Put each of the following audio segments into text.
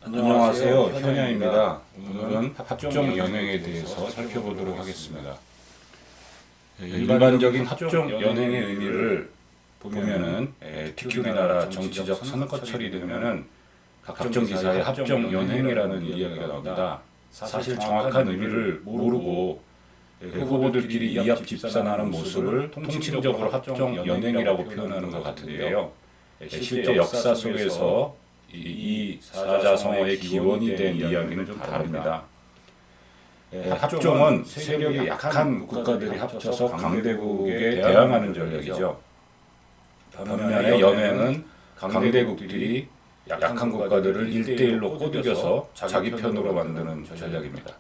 안녕하세요. 현야입니다. 오늘은 합종 연행에 대해서 살펴보도록 하겠습니다. 일반적인 합종 연행의 의미를 보면은 특히 우리나라 정치적 선거 처리되면은 각종 기사에 합종 연행이라는 이야기가 나옵니다. 사실 정확한 의미를 모르고 후보들끼리 이합 집산하는 모습을 통칭적으로 합종 연행이라고 표현하는 것 같은데요. 실제 역사 속에서 이 사자성어의 기원이 된 이야기는 좀 다릅니다. 합종은 세력이 약한 국가들이 합쳐서 강대국에 대항하는 전략이죠. 반면에 연행은 강대국들이 약한 국가들을 1대1로 꼬드겨서 자기 편으로 만드는 전략입니다.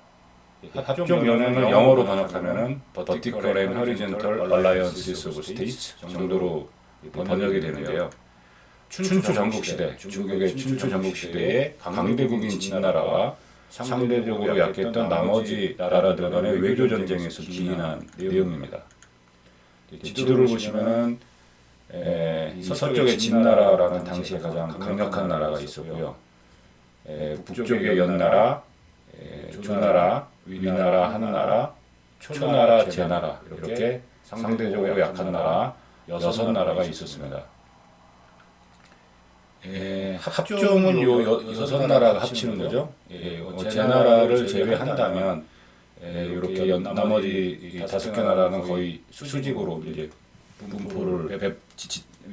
합종 연행을 영어로 번역하면 Vertical and Horizontal Alliances of States 정도로 번역이 되는데요. 춘추 전국시대, 중국의 춘추 전국시대에 강대국인 진나라와 상대적으로 약했던 나머지 나라들 간의 외교전쟁에서 기인한 내용입니다. 지도를 보시면은 서쪽에 진나라라는 당시에 가장 강력한 나라가 있었고요. 북쪽에 연나라, 조나라, 위나라, 한나라, 초나라, 제나라 이렇게 상대적으로 약한 나라 6나라가 있었습니다. 합종은 요 6나라가 합치는 거죠. 제나라를 제외한다면 이렇게 나머지 5개 나라는 거의 수직으로 이제 분포를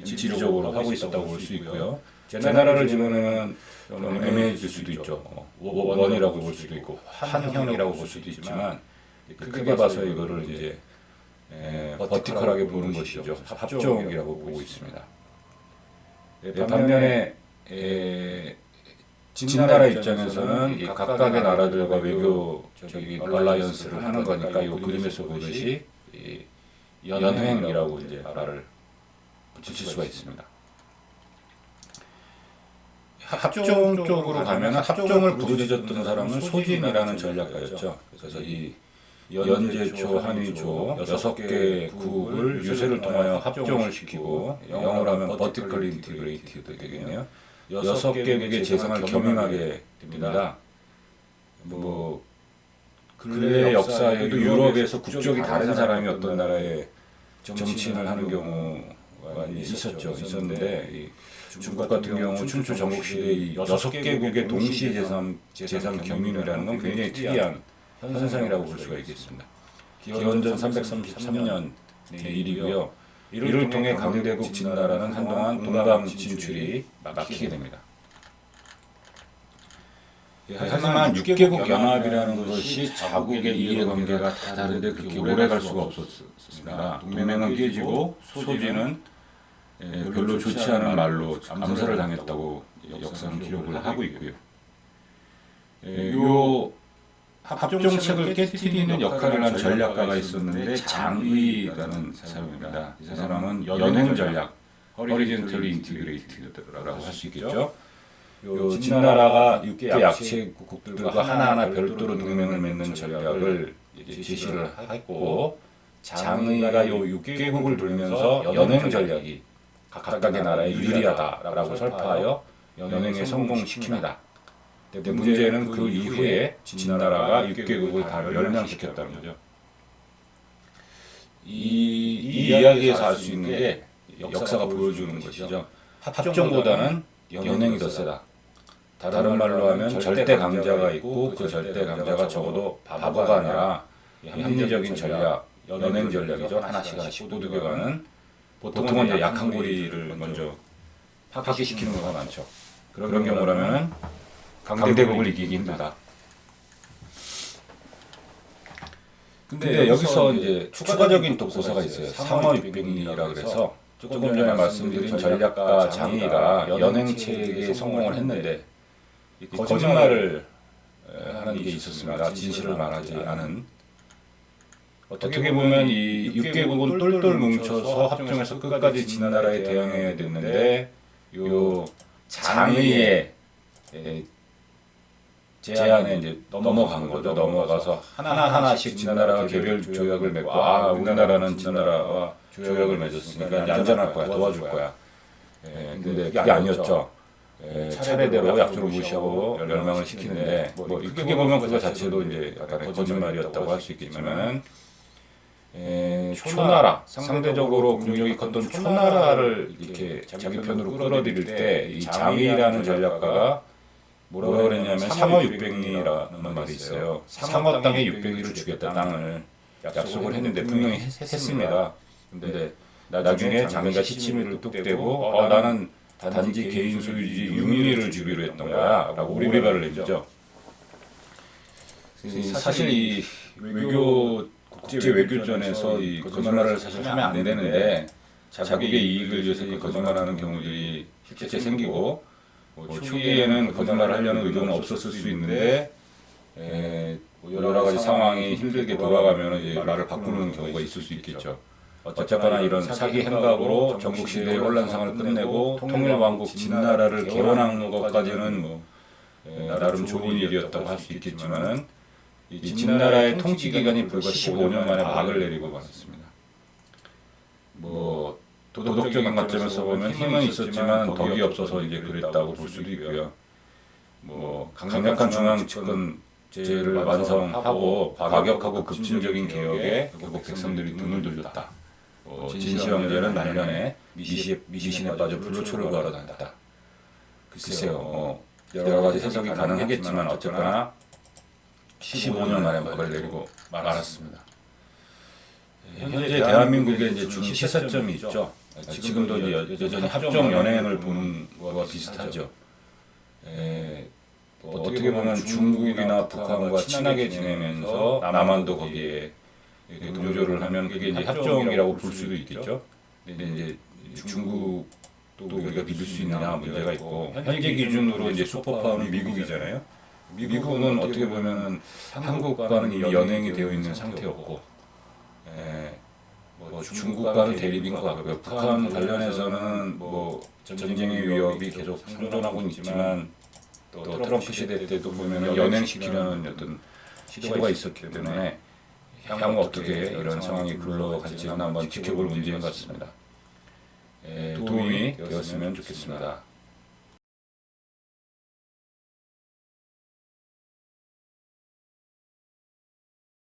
지리적으로 하고 있었다고 볼 수 있고요. 제나라를 집어내면 좀 애매해질 수도 있죠. 원이라고 볼 수도 있고 한형이라고 볼 수도 있지만 크게 봐서 이거를 이제 버티컬하게 보는 것이죠. 합종이라고 보고 있습니다. 반면에 진나라 입장에서는 각각의 나라들과 외교적인 얼라이언스를 하는 거니까 이 그림에서 보듯이 연행이라고 이제 말을 붙일 수가 있습니다. 합종 쪽으로 가면 합종을 부르짖었던 사람은 소진이라는 전략가였죠. 그래서 이 연제초, 한의조 6개 국을 유세를 통하여 합종을 시키고 영어로 하면 Vertical Integrated 되겠네요. 6개국의 재산을 겸임하게 됩니다. 근래 역사에도 유럽에서 국적이 다른 사람이 어떤 나라에 정치인을 하는 경우가 있었는데 중국 같은 경우 춘추 전국시대에 이 6개국의 동시 재산 겸임이라는 건 굉장히 특이한 현상이라고 볼 수가 있겠습니다. 기원전 333년의 일이고요. 이를 통해 강대국 진나라는 한동안 동방 진출이 막히게 됩니다. 하지만 6개국 연합이라는 것이 자국의 이해관계가 다 다른데 그렇게 오래 갈 수가 없었습니다. 동맹은 깨지고 소진은 별로 좋지 않은 말로 암살을 당했다고 역사는 기록을 하고 있고요. 요 합종책을 깨뜨리는 역할을 한 전략가가 있었는데 장의라는 사람입니다. 이 사람은 연행 전략, Horizontally Integrated라고 할 수 있겠죠. 요 진나라가 6개 약체국들과 하나하나 별도로 동맹을 맺는 전략을 제시를 했고, 장의가 요 6개국을 돌면서 연행 전략이 각각의 나라에 유리하다라고 설파하여 연행에 성공시킵니다. 근데 문제는 그 이후에 진나라가 6개국을 다 멸망시켰다는 거죠. 이 이야기에서 알 수 있는 게 역사가 보여주는 것이죠. 합종보다는 연행이 더 세다. 다른 말로 하면 절대 강자가 있고 그 절대 강자가 적어도 바보가 아니라 합리적인 전략, 연행 전략이죠. 하나씩 꼬드겨가는 보통은 이제 약한 고리를 먼저 파괴시키는 경우가 많죠. 그런 경우라면 강대국을 이기기 힘들다. 근데 여기서 이제 추가적인 또 고사가 있어요. 상어육백리라 그래서 조금 전에 말씀드린 전략가 장의가 연행책에 성공을 했는데 거짓말을 하는 게 있었습니다. 진실을 말하지 않은. 어떻게 보면 이 6개국은 똘똘 뭉쳐서 합종해서 끝까지 진나라에 대항해야 됐는데 요 장의의 제안에 이제 넘어간 거죠. 넘어가서 하나하나씩 진나라가 개별 조약을 맺고 우리나라는 진나라와 조약을 맺었으니까 이제 안전할 거야, 도와줄 거야. 근데 그게 아니었죠. 차례대로 약속을 무시하고 멸망을 시키는데 뭐 크게 보면 그거 자체도 이제 약간의 거짓말이었다고 할 수 있겠지만은 초나라 상대적으로 국력이 컸던 초나라를 이렇게 자기 편으로 끌어들일 때 이 장의라는 전략가가 뭐라고 그랬냐면 상어 600리라는 말이 있어요. 상어 땅에 600리를 주겠다 땅을 약속을 했는데 분명히 했습니다. 근데 나중에 장의가 시치미를 뚝 떼고 나는 단지 개인 소유지 6리를 주기로 했던 거야 라고 오리발을 내죠. 사실 이 국제 외교전에서 이 거짓말을 사실 하면 안 되는데 자국의 이익을 위해서 이 거짓말하는 경우들이 실제 생기고 초기에는 거짓말을 하려는 의도는 없었을 수 있는데 여러 가지 상황이 힘들게 돌아가면 이제 말을 바꾸는 경우가 있을 수 있겠죠. 어쨌거나 이런 사기 행각으로 전국 시대의 혼란상을 끝내고 통일왕국 진나라를 개원한 것까지는 뭐 나름 좋은 일이었다고 할 수 있겠지만은 이 진나라의 통치 기간이 불과 15년 만에 막을 내리고 말았습니다. 뭐 도덕적인 관점에서 보면 힘은 있었지만 덕이 없어서 이제 그랬다고 볼 수도 있고요. 뭐 강력한 중앙 집권제를 완성하고 과격하고 급진적인 개혁에 결국 백성들이 등을 돌렸다. 진시 형제는 말년에 미신에 빠져 불로초를 구하러 다녔다. 글쎄요. 여러 가지 해석이 가능하겠지만 어쨌거나 15년 만에 막을 내리고 말았습니다. 현재 대한민국의 이제 중심 시사점이 있죠. 지금도 이제 여전히 합종 연행을 보는 거와 비슷하죠. 어떻게 보면 중국이나 북한과 친하게 지내면서 남한도 거기에 동조를 하면 그게 이제 합종이라고 볼 수도 있겠죠. 근데 이제 중국도 우리가 믿을 수 있느냐 문제가 있고 현재 기준으로 이제 슈퍼파워는 미국이잖아요. 미국은 어떻게 보면 한국과는 이미 연행이 되어 있는 상태였고, 뭐 중국과는 대립인 것 같고요. 북한 관련해서는 뭐 전쟁의 위협이 계속 상존하고 있지만 또 트럼프 시대 때도 보면 연행시키려는 어떤 시도가 있었기 때문에 향후 어떻게 이런 상황이 굴러갈지는 한번 지켜볼 문제인 것 같습니다. 도움이 되었으면 좋겠습니다.